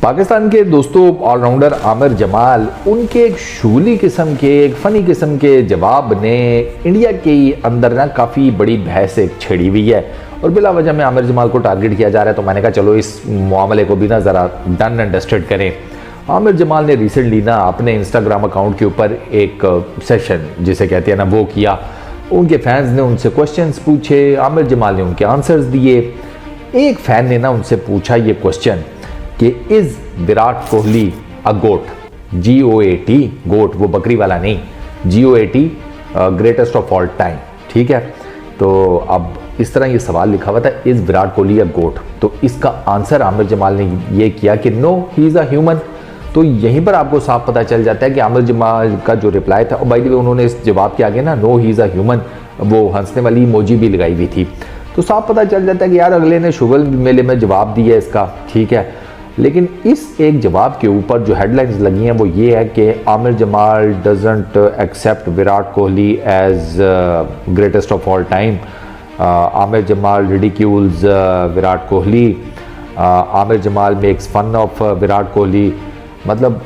पाकिस्तान के दोस्तों ऑलराउंडर आमिर जमाल उनके एक शुगली किस्म के एक फ़नी किस्म के जवाब ने इंडिया के अंदर ना काफ़ी बड़ी बहस एक छिड़ी हुई है और बिला वजह में आमिर जमाल को टारगेट किया जा रहा है। तो मैंने कहा चलो इस मामले को भी ना ज़रा डन एंड डस्टेड करें। आमिर जमाल ने रिसेंटली ना अपने इंस्टाग्राम अकाउंट के ऊपर एक सेशन जिसे कहते हैं ना वो किया। उनके फैंस ने उनसे क्वेश्चंस पूछे, आमिर जमाल ने उनके आंसर्स दिए। एक फ़ैन ने ना उनसे पूछा ये क्वेश्चन कि is Virat Kohli a goat, GOAT, goat वो बकरी वाला नहीं, GOAT greatest of all time. ठीक है, तो अब इस तरह ये सवाल लिखा हुआ था, is Virat Kohli a goat. तो इसका आंसर आमिर जमाल ने ये किया कि no he is a human. तो यहीं पर आपको साफ पता चल जाता है कि आमिर जमाल का जो रिप्लाई था, और बाय द वे उन्होंने इस जवाब के आगे ना no he is a human वो हंसने वाली इमोजी भी लगाई हुई थी। तो साफ पता चल जाता है कि यार अगले ने शुगल मेले में जवाब दिया इसका। ठीक है, लेकिन इस एक जवाब के ऊपर जो हेडलाइंस लगी हैं वो ये है कि Aamir Jamal doesn't accept Virat Kohli as greatest of all time, Aamir Jamal ridicules Virat Kohli, Aamir Jamal makes fun of Virat Kohli. मतलब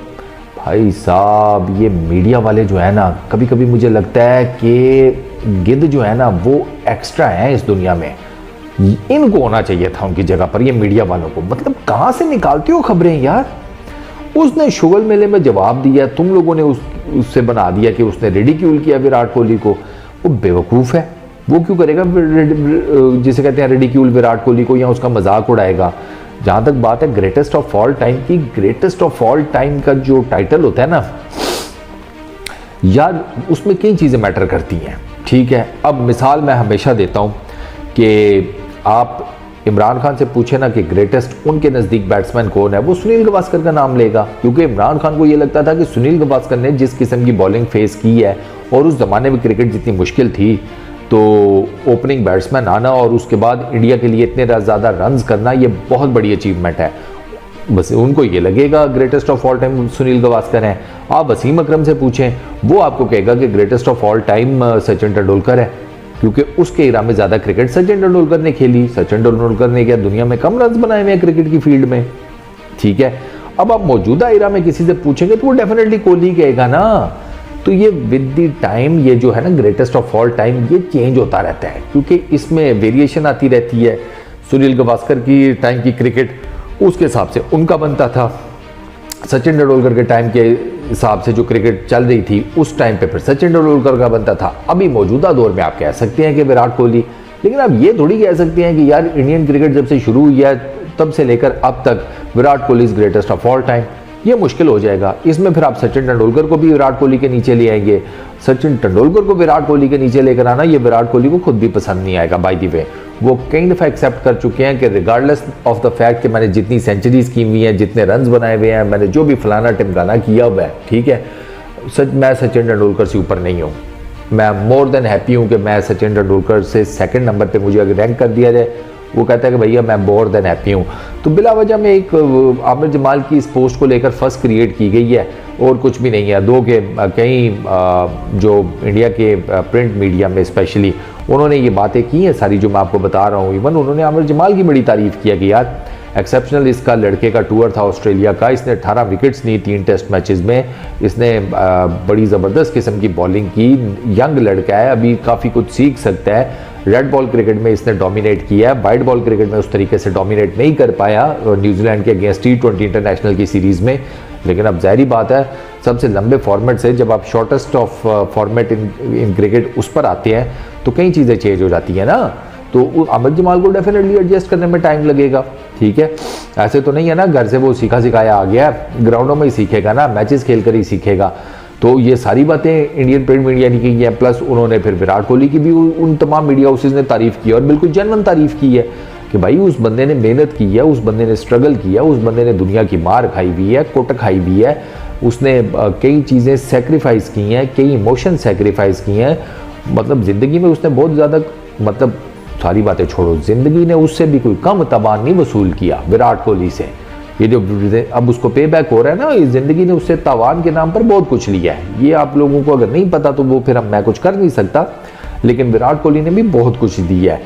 भाई साहब ये मीडिया वाले जो है ना, कभी कभी मुझे लगता है कि गिद्ध जो है ना वो एक्स्ट्रा है इस दुनिया में। इनको होना चाहिए था उनकी जगह पर, ये मीडिया वालों को। मतलब कहाँ से निकालते हो खबरें यार। उसने शुगल मेले में जवाब दिया, तुम लोगों ने उससे बना दिया कि उसने रिडिक्यूल किया विराट कोहली को। वो बेवकूफ़ है, वो क्यों करेगा जिसे कहते हैं रिडिक्यूल विराट कोहली को, या उसका मजाक उड़ाएगा। जहाँ तक बात है ग्रेटेस्ट ऑफ ऑल टाइम की, ग्रेटेस्ट ऑफ ऑल टाइम का जो टाइटल होता है ना यार, उसमें कई चीज़ें मैटर करती हैं। ठीक है, अब मिसाल मैं हमेशा देता हूँ कि आप इमरान खान से पूछे ना कि ग्रेटेस्ट उनके नज़दीक बैट्समैन कौन है, वो सुनील गावस्कर का नाम लेगा, क्योंकि इमरान खान को ये लगता था कि सुनील गावस्कर ने जिस किस्म की बॉलिंग फेस की है, और उस ज़माने में क्रिकेट जितनी मुश्किल थी, तो ओपनिंग बैट्समैन आना और उसके बाद इंडिया के लिए इतने ज़्यादा रन्स करना ये बहुत बड़ी अचीवमेंट है। बस उनको ये लगेगा greatest of all time Sunil Gavaskar हैं। आप वसीम अकरम से पूछें, वो आपको कहेगा कि greatest of all time Sachin Tendulkar है, क्योंकि उसके इरा में ज़्यादा क्रिकेट सचिन तेंदुलकर ने खेली। सचिन तेंदुलकर ने क्या दुनिया में कम रन बनाए हुए हैं क्रिकेट की फील्ड में। ठीक है, अब आप मौजूदा इरा में किसी से पूछेंगे तो वो डेफिनेटली कोहली कहेगा ना। तो ये विद द टाइम ये जो है ना ग्रेटेस्ट ऑफ ऑल टाइम ये चेंज होता रहता है, क्योंकि इसमें वेरिएशन आती रहती है। सुनील गावस्कर की टाइम की क्रिकेट उसके हिसाब से उनका बनता था, सचिन तेंदुलकर के टाइम के हिसाब से जो क्रिकेट चल रही थी उस टाइम पे फिर सचिन तेंदुलकर का बनता था। अभी मौजूदा दौर में आप कह सकते हैं कि विराट कोहली, लेकिन आप ये थोड़ी कह सकते हैं कि यार इंडियन क्रिकेट जब से शुरू हुई है तब से लेकर अब तक Virat Kohli is greatest of all time. ये मुश्किल हो जाएगा। इसमें फिर आप सचिन तेंदुलकर को भी विराट कोहली के नीचे ले आएंगे। सचिन तेंदुलकर को विराट कोहली के नीचे लेकर आना ये विराट कोहली को खुद भी पसंद नहीं आएगा। बाय द वे वो कई दफ़ा एक्सेप्ट कर चुके हैं कि रिगार्डलेस ऑफ द फैक्ट कि मैंने जितनी सेंचुरीज की हुई हैं, जितने रन्स बनाए हुए हैं, मैंने जो भी फलाना टिमकाना किया हुआ है, ठीक है, मैं सचिन तेंदुलकर से ऊपर नहीं हूँ। मैं मोर देन हैप्पी हूँ कि मैं सचिन तेंदुलकर से सेकंड नंबर पे मुझे अगर रैंक कर दिया जाए, वो कहता है कि भैया मैं मोर देन हैप्पी हूँ। तो बिला वजह में एक आमिर जमाल की इस पोस्ट को लेकर फर्स्ट क्रिएट की गई है और कुछ भी नहीं है। दो के कई जो इंडिया के प्रिंट मीडिया में स्पेशली उन्होंने ये बातें की हैं सारी जो मैं आपको बता रहा हूँ। इवन उन्होंने आमिर जमाल की बड़ी तारीफ़ किया कि यार एक्सेप्शनल इसका लड़के का टूर था ऑस्ट्रेलिया का, इसने 18 विकेट्स ली 3 टेस्ट मैचेस में, इसने बड़ी ज़बरदस्त किस्म की बॉलिंग की, यंग लड़का है, अभी काफ़ी कुछ सीख सकता है। रेड बॉल क्रिकेट में इसने डोमिनेट किया है, वाइट बॉल क्रिकेट में उस तरीके से डोमिनेट नहीं कर पाया न्यूजीलैंड के अगेंस्ट T20 इंटरनेशनल की सीरीज़ में। लेकिन अब ज़ाहिरी बात है सबसे लंबे फॉर्मेट से जब आप shortest of format in cricket उस पर आते हैं तो कई चीज़ें चेंज हो जाती हैं ना। तो आमिर जमाल को डेफिनेटली एडजस्ट करने में टाइम लगेगा। ठीक है, ऐसे तो नहीं है ना घर से वो सीखा सिखाया आ गया, ग्राउंडों में ही सीखेगा ना, मैचेस खेल कर ही सीखेगा। तो ये सारी बातें इंडियन प्रिंट मीडिया ने की हैं। प्लस उन्होंने फिर विराट कोहली की भी उन तमाम मीडिया हाउसेज ने तारीफ़ की और बिल्कुल जेन्युइन तारीफ़ की है कि भाई उस बंदे ने मेहनत की है, उस बंदे ने स्ट्रगल किया, उस बंदे ने दुनिया की मार खाई हुई है, कुट खाई हुई है, उसने कई चीज़ें सेक्रीफाइस की हैं, कई इमोशन सेक्रीफाइस की हैं। मतलब ज़िंदगी में उसने बहुत ज़्यादा, मतलब सारी बातें छोड़ो, ज़िंदगी ने उससे भी कोई कम तबान नहीं वसूल किया विराट कोहली से। ये जो अब उसको पे बैक हो रहा है ना, इस ज़िंदगी ने उससे तावान के नाम पर बहुत कुछ लिया है। ये आप लोगों को अगर नहीं पता तो वो फिर मैं कुछ कर नहीं सकता, लेकिन विराट कोहली ने भी बहुत कुछ दिया है।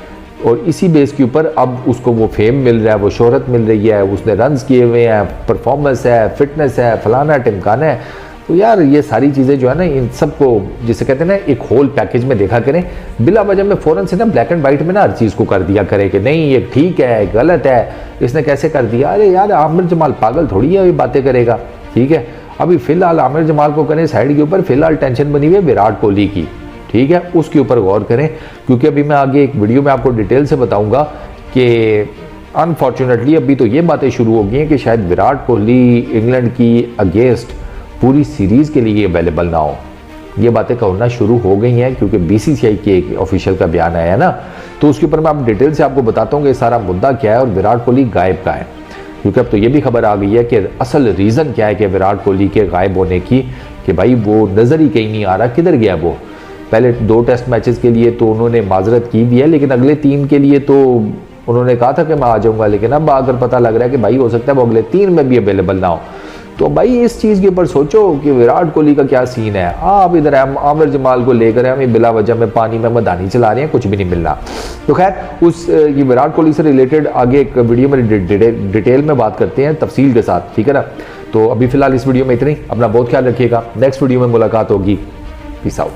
और इसी बेस के ऊपर अब उसको वो फेम मिल रहा है, वो शोहरत मिल रही है, उसने रन्स किए हुए हैं, परफॉर्मेंस है, फिटनेस है, फलाना टिमकाना है। तो यार ये सारी चीज़ें जो है ना, इन सबको जिसे कहते हैं ना एक होल पैकेज में देखा करें, बिला वजह में फ़ौरन से ना ब्लैक एंड वाइट में ना हर चीज़ को कर दिया करे कि नहीं ये ठीक है, गलत है, इसने कैसे कर दिया। अरे यार आमिर जमाल पागल थोड़ी है ये बातें करेगा, ठीक है। अभी फ़िलहाल आमिर जमाल को करें साइड के ऊपर, फ़िलहाल टेंशन बनी हुई है विराट कोहली की, ठीक है, उसके ऊपर गौर करें, क्योंकि अभी मैं आगे एक वीडियो में आपको डिटेल से बताऊंगा कि अनफॉर्चुनेटली अभी तो ये बातें शुरू हो गई हैं कि शायद विराट कोहली इंग्लैंड की अगेंस्ट पूरी सीरीज़ के लिए अवेलेबल ना हो। ये बातें कहना शुरू हो गई हैं क्योंकि बीसीसीआई के एक ऑफिशियल का बयान आया है ना, तो उसके ऊपर मैं आप डिटेल से आपको बताता हूँ कि सारा मुद्दा क्या है और विराट कोहली गायब का है। क्योंकि अब तो ये भी खबर आ गई है कि असल रीज़न क्या है कि विराट कोहली के गायब होने की, कि भाई वो नज़र ही कहीं नहीं आ रहा, किधर गया वो। पहले 2 टेस्ट मैचेस के लिए तो उन्होंने माजरत की भी है, लेकिन अगले 3 के लिए तो उन्होंने कहा था कि मैं आ जाऊंगा, लेकिन अब आकर पता लग रहा है कि भाई हो सकता है वो अगले 3 में भी अवेलेबल ना हो। तो भाई इस चीज़ के ऊपर सोचो कि विराट कोहली का क्या सीन है। आप इधर आमिर जमाल को लेकर हम बिला वजह में पानी में मदानी चला रहे हैं, कुछ भी नहीं मिल रहा। तो खैर उस ये विराट कोहली से रिलेटेड आगे एक वीडियो में डिटेल में बात करते हैं तफसील के साथ, ठीक है ना। तो अभी फिलहाल इस वीडियो में इतना ही, अपना बहुत ख्याल रखिएगा, नेक्स्ट वीडियो में मुलाकात होगी, पीस आउट।